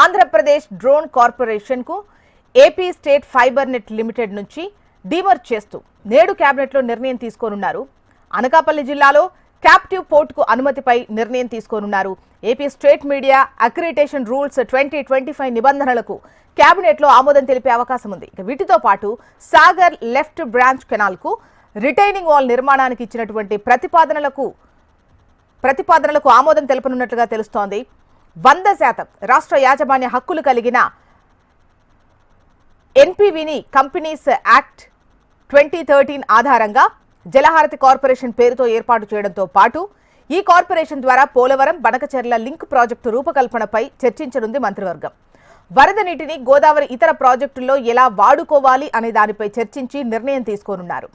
Andhra Pradesh drone corporation కు AP state fibre net limited నుంచి demerge చేస్తూ నేడు కేబినెట్ లో నిర్ణయం తీసుకోనున్నారు. అనకాపల్లి జిల్లాలో క్యాప్టివ్ పోర్ట్ కు అనుమతిపై నిర్ణయం తీసుకోనున్నారు. AP state media accreditation rules 2025 నిబంధనలకు కేబినెట్ లో ఆమోదం తెలిపే అవకాశం ఉంది. వీటితో పాటు సాగర్ లెఫ్ట్ బ్రాంచ్ కెనాల్ కు రిటైనింగ్ వాల్ నిర్మాణానికి ఇచ్చినటువంటి ప్రతిపాదనలకు ఆమోదం తెలపనున్నట్లుగా తెలుస్తోంది. 100% రాష్ట్ర యాజమాన్య హక్కులు కలిగిన ఎన్పీవీని కంపెనీస్ యాక్ట్ 2013 ఆధారంగా జలహారతి కార్పొరేషన్ పేరుతో ఏర్పాటు చేయడంతో పాటు ఈ కార్పొరేషన్ ద్వారా పోలవరం బనకచెర్ల లింక్ ప్రాజెక్టు రూపకల్పనపై చర్చించనుంది మంత్రివర్గం. వరద నీటిని గోదావరి ఇతర ప్రాజెక్టుల్లో ఎలా వాడుకోవాలి అనే దానిపై చర్చించి నిర్ణయం తీసుకోనున్నారు.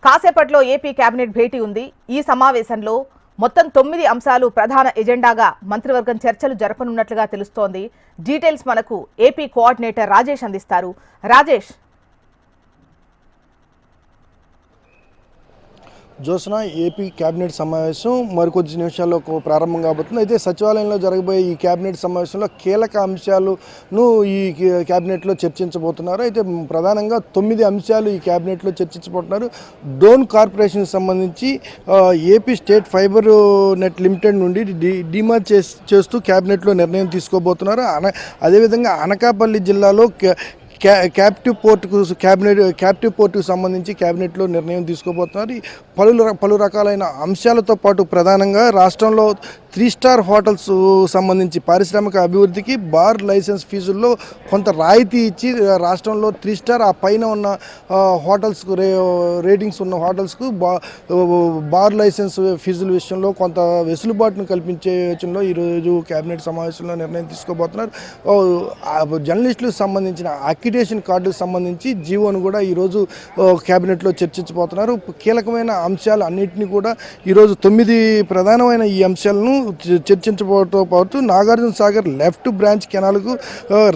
కాసేపట్లో ఏపీ కేబినెట్ భేటీ ఉంది. ఈ సమావేశంలో మొత్తం 9 అంశాలు ప్రధాన ఎజెండాగా మంత్రివర్గం చర్చలు జరపనున్నట్లుగా తెలుస్తోంది. డీటెయిల్స్ మనకు ఏపీ కోఆర్డినేటర్ రాజేష్ అందిస్తారు. రాజేష్, జోస్నా, ఏపీ కేబినెట్ సమావేశం మరికొద్ది నిమిషాల్లో ప్రారంభం కాబోతుంది. అయితే సచివాలయంలో జరగబోయే ఈ కేబినెట్ సమావేశంలో కీలక అంశాలను ఈ కేబినెట్లో చర్చించబోతున్నారు. అయితే ప్రధానంగా 9 అంశాలు ఈ కేబినెట్లో చర్చించబోతున్నారు. డ్రోన్ కార్పొరేషన్కి సంబంధించి AP state fibre net limited నుండి డిమర్జ్ చేస్తూ కేబినెట్లో నిర్ణయం తీసుకోబోతున్నారు. అదేవిధంగా అనకాపల్లి జిల్లాలో క్యాప్టివ్ పోర్టుకు సంబంధించి కేబినెట్లో నిర్ణయం తీసుకోబోతున్నారు. పలు రకాలైన అంశాలతో పాటు ప్రధానంగా రాష్ట్రంలో 3 స్టార్ హోటల్స్ సంబంధించి పారిశ్రామిక అభివృద్ధికి బార్ లైసెన్స్ ఫీజుల్లో కొంత రాయితీ ఇచ్చి రాష్ట్రంలో 3 స్టార్ ఆ పైన ఉన్న హోటల్స్కు రేటింగ్స్ ఉన్న హోటల్స్కు బార్ లైసెన్స్ ఫీజుల విషయంలో కొంత వెసులుబాటును కల్పించే యోచనలో ఈరోజు కేబినెట్ సమావేశంలో నిర్ణయం తీసుకోబోతున్నారు. జర్నలిస్టులకు సంబంధించిన అక్రిడిటేషన్ కార్డుకు సంబంధించి జీవోను కూడా ఈరోజు కేబినెట్లో చర్చించబోతున్నారు. కీలకమైన అంశాలు అన్నింటినీ కూడా ఈరోజు 9 ప్రధానమైన ఈ అంశాలను చర్చించబోతో పాటు నాగార్జున సాగర్ లెఫ్ట్ బ్రాంచ్ కెనాల్కు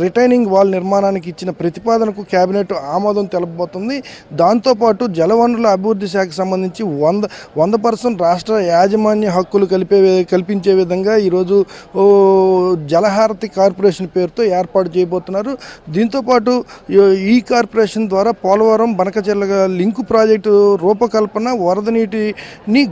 రిటైనింగ్ వాల్ నిర్మాణానికి ఇచ్చిన ప్రతిపాదనకు కేబినెట్ ఆమోదం తెలపబోతుంది. దాంతోపాటు జలవనరుల అభివృద్ధి శాఖకు సంబంధించి 100% రాష్ట్ర యాజమాన్య హక్కులు కల్పించే విధంగా ఈరోజు జలహారతి కార్పొరేషన్ పేరుతో ఏర్పాటు చేయబోతున్నారు. దీంతోపాటు ఈ కార్పొరేషన్ ద్వారా పోలవరం బనకచెర్ల లింకు ప్రాజెక్టు రూపకల్పన, వరద నీటిని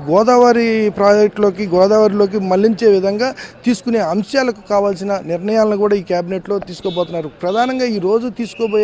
గోదావరిలోకి మళ్లించే విధంగా తీసుకునే అంశాలకు కావాల్సిన నిర్ణయాలను కూడా ఈ కేబినెట్లో తీసుకోబోతున్నారు. ప్రధానంగా ఈరోజు తీసుకోబోయే